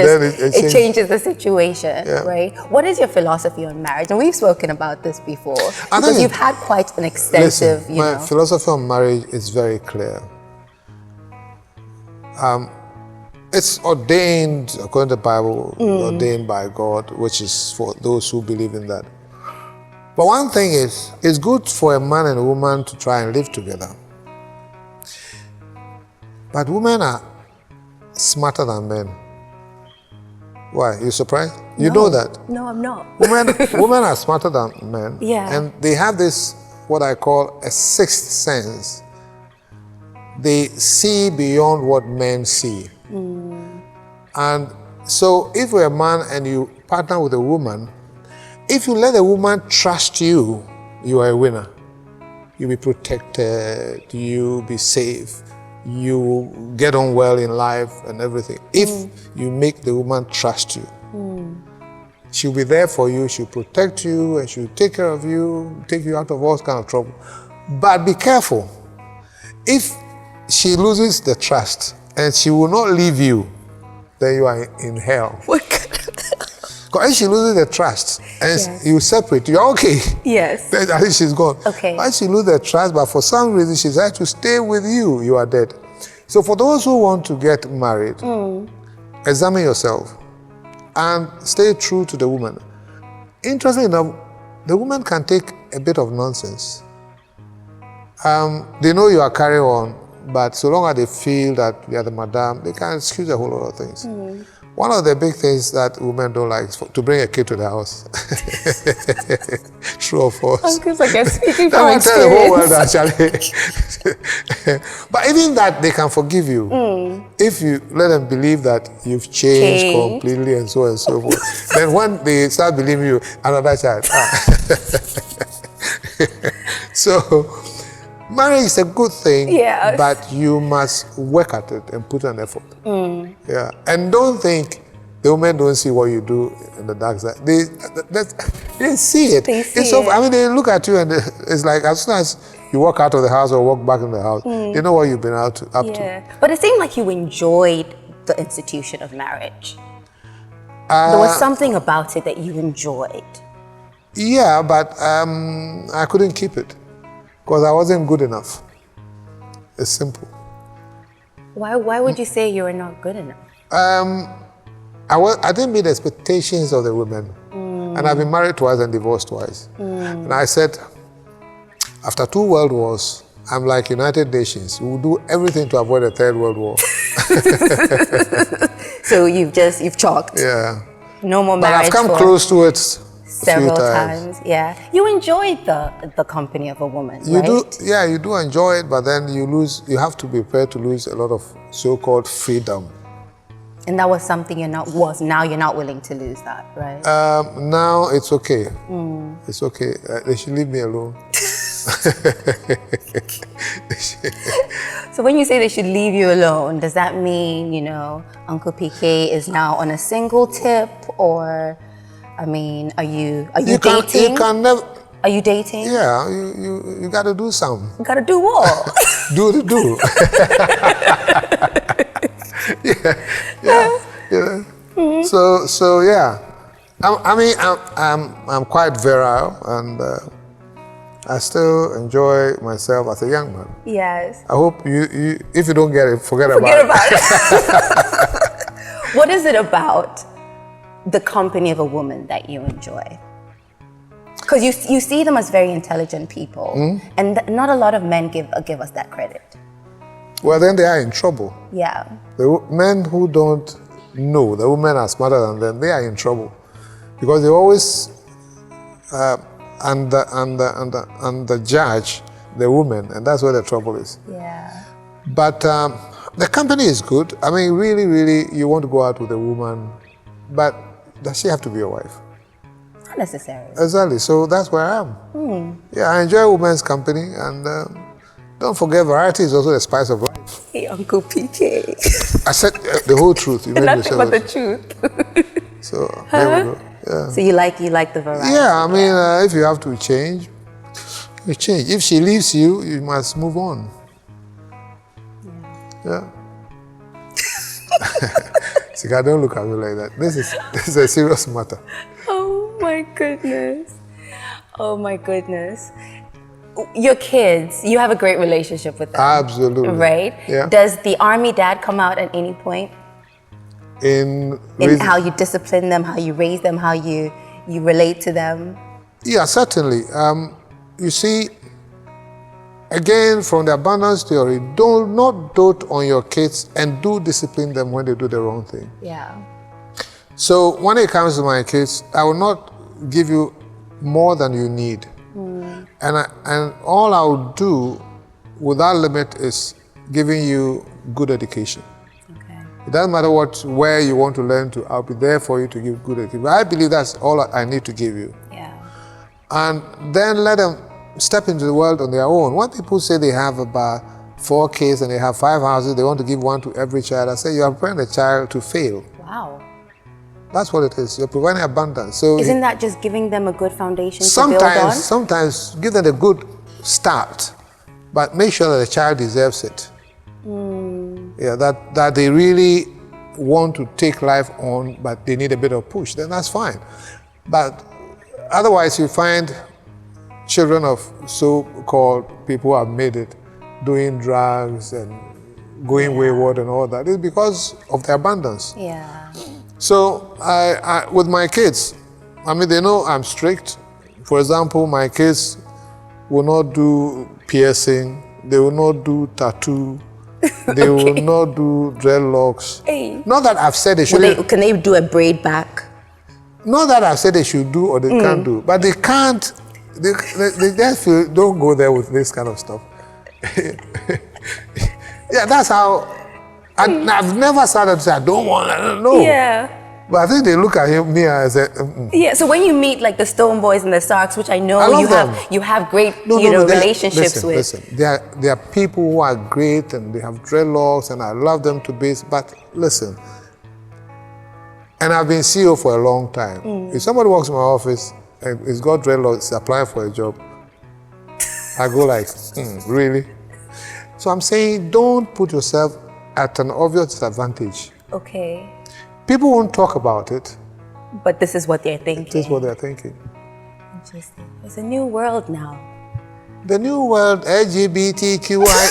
changes the situation, right? What is your philosophy on marriage? And we've spoken about this before, because you've had quite an extensive, my philosophy on marriage is very clear. It's ordained, according to the Bible, ordained by God, which is for those who believe in that. But one thing is, it's good for a man and a woman to try and live together. But women are smarter than men. Why? You surprised? You know that? No, I'm not. Women are smarter than men. Yeah. And they have this, what I call a sixth sense. They see beyond what men see. And so if you're a man and you partner with a woman, if you let a woman trust you, you are a winner. You'll be protected, you'll be safe, you get on well in life and everything. If you make the woman trust you, she'll be there for you, she'll protect you, and she'll take care of you, take you out of all kinds of trouble. But be careful. If she loses the trust and she will not leave you, then you are in hell. Because if she loses the trust and you separate, you're okay. Yes. Then I think she's gone. Okay. But she loses the trust, but for some reason she decides to stay with you, you are dead. So for those who want to get married, examine yourself and stay true to the woman. Interestingly enough, the woman can take a bit of nonsense. They know you are carrying on, but so long as they feel that you are the madam, they can excuse a whole lot of things. One of the big things that women don't like is to bring a kid to the house. True or false? Uncle's like, I'm speaking from experience. Tell the whole world, actually. But even that, they can forgive you. If you let them believe that you've changed completely and so on and so forth. Then when they start believing you, another child. So, marriage is a good thing, but you must work at it and put an effort. Yeah, and don't think the women don't see what you do in the dark side. They see it. I mean, they look at you and it's like as soon as you walk out of the house or walk back in the house, they know what you've been up to. But it seemed like you enjoyed the institution of marriage. There was something about it that you enjoyed. Yeah, but I couldn't keep it. Because I wasn't good enough. It's simple. Why would you say you were not good enough? I didn't meet the expectations of the women. And I've been married twice and divorced twice. And I said, after 2 world wars, I'm like United Nations. We will do everything to avoid a 3rd world war. So you've chalked. Yeah. No more marriage. But I've come close to it several times. Yeah. You enjoyed the company of a woman, right? You do enjoy it, but then you have to be prepared to lose a lot of so-called freedom. And that was something now you're not willing to lose that, right? Now it's okay. It's okay. They should leave me alone. So when you say they should leave you alone, does that mean, Uncle PK is now on a single tip, or I mean, are you dating? You can never. Are you dating? Yeah, you got to do something. You got to do what? do. Yeah. So yeah. I'm quite virile, and I still enjoy myself as a young man. Yes. I hope you if you don't get it, forget about it. What is it about the company of a woman that you enjoy? Because you see them as very intelligent people, and not a lot of men give us that credit. Well, then they are in trouble. Yeah. The men who don't know the women are smarter than them, they are in trouble, because they always underjudge the woman, and that's where the trouble is. Yeah. But the company is good. I mean, really, you want to go out with a woman, but does she have to be your wife? Not necessarily. Exactly. So that's where I am. Yeah, I enjoy women's company, and don't forget, variety is also the spice of life. Hey, Uncle PK. I said the whole truth. You made me Nothing say but the truth. So there we go. So you like the variety. Yeah, I mean, if you have to change, you change. If she leaves you, you must move on. Yeah. Sika, don't look at me like that. This is a serious matter. Oh my goodness. Oh my goodness. Your kids, you have a great relationship with them. Absolutely. Right? Yeah. Does the army dad come out at any point? In How you discipline them, how you raise them, how you relate to them? Yeah, certainly. You see, again, from the abundance theory, do not dote on your kids and do discipline them when they do the wrong thing. Yeah. So when it comes to my kids, I will not give you more than you need. And all I will do without limit is giving you good education. Okay. It doesn't matter where you want to learn to, I'll be there for you to give good education. I believe that's all I need to give you. Yeah. And then let them step into the world on their own. When people say they have about 4 kids and they have 5 houses, they want to give one to every child, I say you are preparing the child to fail. Wow. That's what it is. You're providing abundance. So isn't that just giving them a good foundation to build on? Sometimes give them a good start, but make sure that the child deserves it. Yeah, that they really want to take life on, but they need a bit of push, then that's fine. But otherwise, you find children of so-called people who have made it doing drugs and going wayward and all that. It's because of the abundance. Yeah. So I with my kids, I mean, they know I'm strict. For example, my kids will not do piercing. They will not do tattoo. They will not do dreadlocks. Hey. Not that I've said they should. Can they do a braid back? Not that I've said they should do or they can't do, but they can't. They just feel, don't go there with this kind of stuff. Yeah, that's how. I've never started to say I don't want. I don't know. Yeah. But I think they look at me and say, Yeah. So when you meet like the Stone Boys and the Starks, which I know you have great relationships with. Listen, there are people who are great and they have dreadlocks and I love them to bits. But listen, and I've been CEO for a long time. If somebody walks in my office and he's got dreadlocks, applying for a job, I go like, really? So I'm saying, don't put yourself at an obvious disadvantage. Okay. People won't talk about it. But this is what they're thinking. This is what they're thinking. Interesting. It's a new world now. The new world, LGBTQI,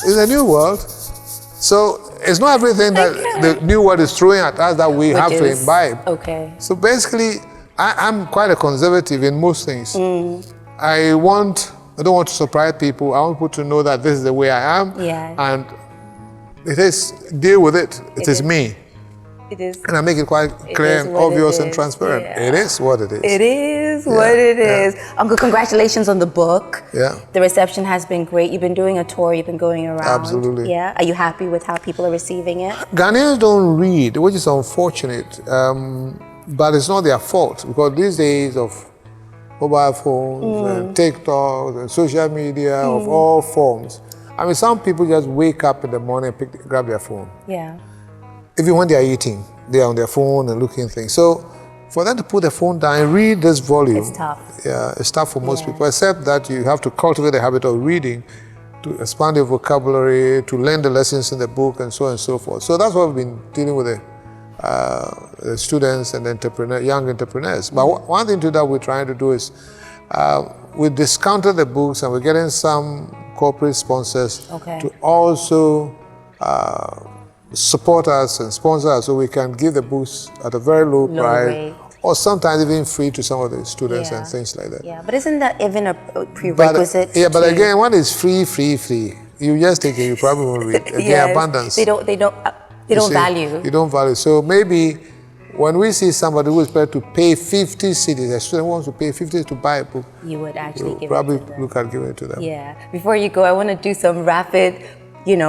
is a new world. So it's not everything that the new world is throwing at us that we have to imbibe. Okay. So basically, I'm quite a conservative in most things. I don't want to surprise people. I want people to know that this is the way I am. Yeah. And it is, deal with it. It is me. It is. And I make it quite clear and obvious and transparent. Yeah. It is what it is. It is what it is. Uncle, congratulations on the book. Yeah. The reception has been great. You've been doing a tour. You've been going around. Absolutely. Yeah. Are you happy with how people are receiving it? Ghanaians don't read, which is unfortunate. But it's not their fault because these days of mobile phones and TikTok and social media of all forms. I mean, some people just wake up in the morning and grab their phone. Yeah. Even when they are eating, they are on their phone and looking things. So for them to put the phone down and read this volume, It's tough. Yeah, it's tough for most people, except that you have to cultivate the habit of reading to expand your vocabulary, to learn the lessons in the book, and so on and so forth. So that's what we've been dealing with the students and the young entrepreneurs. But one thing that we're trying to do is we discounted the books and we're getting some corporate sponsors to also support us and sponsor us so we can give the books at a very low price rate. or sometimes even free to some of the students and things like that. Yeah, but isn't that even a prerequisite? But again, when it's free, you just take it, you probably won't read. Again, abundance. They don't value. You don't value. So maybe when we see somebody who is prepared to pay 50 cedis, a student wants to pay 50 to buy a book, you would actually give probably it to them. look at giving it to them. Yeah. Before you go, I want to do some rapid,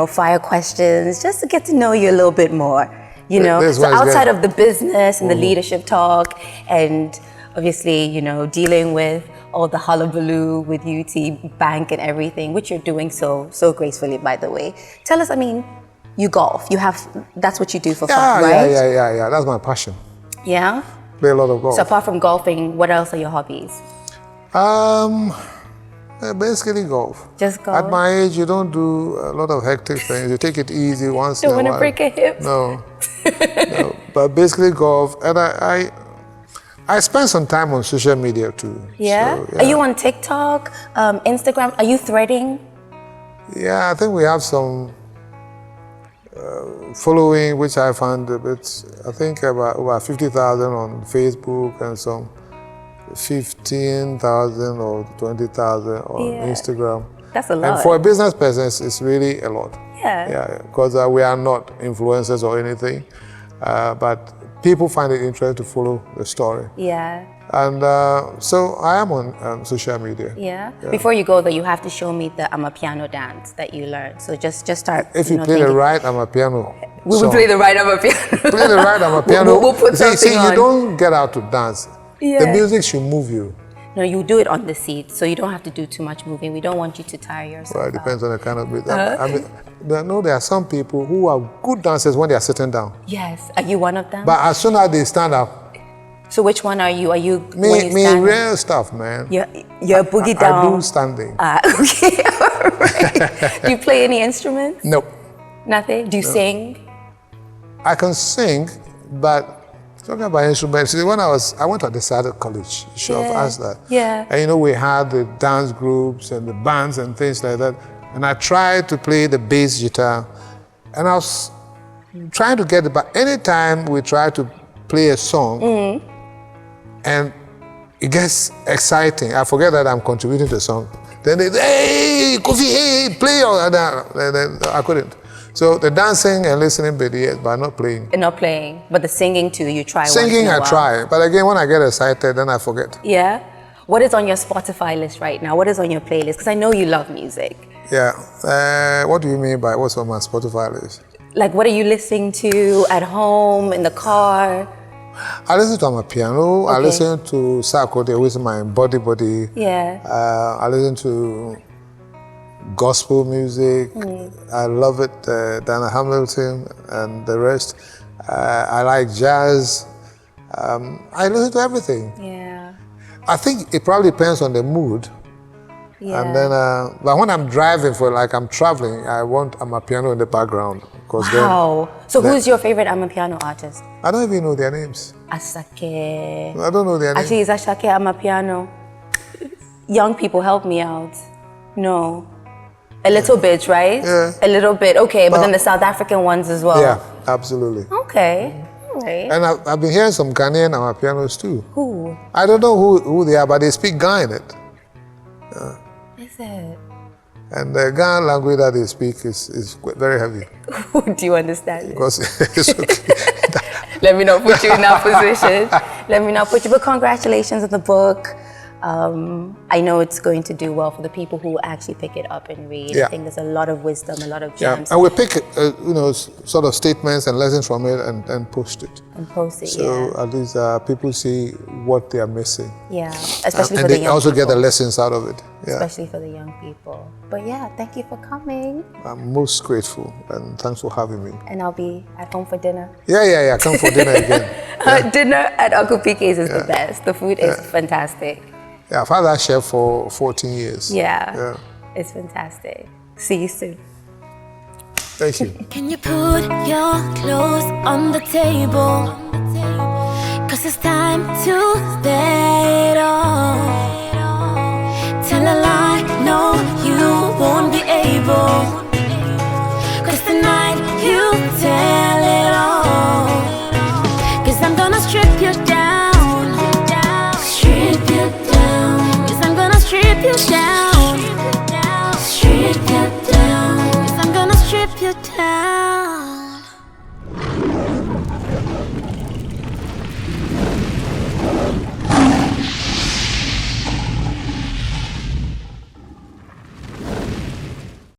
fire questions, just to get to know you a little bit more. So outside of the business and the leadership talk, and obviously, dealing with all the hullabaloo with UT Bank and everything, which you're doing so gracefully, by the way. Tell us, you golf. That's what you do for fun, right? Yeah. That's my passion. Yeah? play a lot of golf. So apart from golfing, what else are your hobbies? Basically golf. Just golf? At my age, you don't do a lot of hectic things. You take it easy once in a Don't while. want to break a hip? No. No. But basically golf. And I spend some time on social media too. Yeah? So, Are you on TikTok, Instagram? Are you threading? Yeah, I think we have some following, which I found a bit, I think about 50,000 on Facebook and some 15,000 or 20,000 on Instagram. That's a lot. And for a business person, it's really a lot. Yeah. Yeah, because we are not influencers or anything, but people find it interesting to follow the story. Yeah. And so I am on social media. Yeah. Before you go though, you have to show me the Amapiano dance that you learned. So just start. If you play the right Amapiano we will song, play the right Amapiano. play the right Amapiano. We'll put something see, on. you don't get out to dance. Yeah. The music should move you. No, you do it on the seat, so you don't have to do too much moving. We don't want you to tire yourself. Well, it depends on the kind of music. I mean, there are some people who are good dancers when they are sitting down. Yes. Are you one of them? But as soon as they stand up, So which one are you? Are you when you me stand? real stuff, man. You're boogie down. I do standing. Okay. All right. Do you play any instruments? Nope. Nothing? Do you sing? I can sing, but talking about instruments, see, when I went to the side of college, you should have asked that. Yeah. And you know, we had the dance groups and the bands and things like that. And I tried to play the bass guitar, and I was trying to get it, but anytime we try to play a song, and it gets exciting, I forget that I'm contributing to the song. Then they say, hey, Kofi, hey, play, and then I couldn't. So the dancing and listening bit, yes, but not playing. And not playing, but the singing too, you try Singing, once in a I while. try, but again, when I get excited, then I forget. Yeah? What is on your Spotify list right now? What is on your playlist? Because I know you love music. Yeah. What do you mean by what's on my Spotify list? Like, what are you listening to at home, in the car? I listen to my piano. I Okay. listen to Sarkodie, which is my body. Yeah. I listen to gospel music. I love it. Dana Hamilton and the rest. I like jazz. I listen to everything. Yeah. I think it probably depends on the mood. Yeah. And then, but when I'm driving I'm traveling, I want my piano in the background. Wow. So who's your favorite Amapiano artist? I don't even know their names. Asake. I don't know their names. Actually, is Asake Amapiano? Young people, help me out. No. A little bit, right? Yeah. A little bit. Okay, but then the South African ones as well. Yeah, absolutely. Okay. All right. And I've been hearing some Ghanaian Amapianos too. Who I don't know who they are, but they speak Ga in it. is it? And the Ga language that they speak is very heavy. Do you understand it? Because it's okay. Let me not put you in that position. Let me not put you. But congratulations on the book. I know it's going to do well for the people who actually pick it up and read. Yeah. I think there's a lot of wisdom, a lot of Yeah, gems. and we pick sort of statements and lessons from it and post it. And post it, So at least people see what they are missing. yeah. Especially for And the they young also people. get the lessons out of it. Yeah. Especially for the young people. But yeah, thank you for coming. I'm most grateful and thanks for having me. And I'll be at home for dinner. Yeah. Come for dinner again. Dinner at Uncle PK's is the best. The food is fantastic. Yeah, I've had that chef for 14 years. Yeah. It's fantastic. See you soon. Thank you. Can you put your clothes on the table? 'Cause it's time to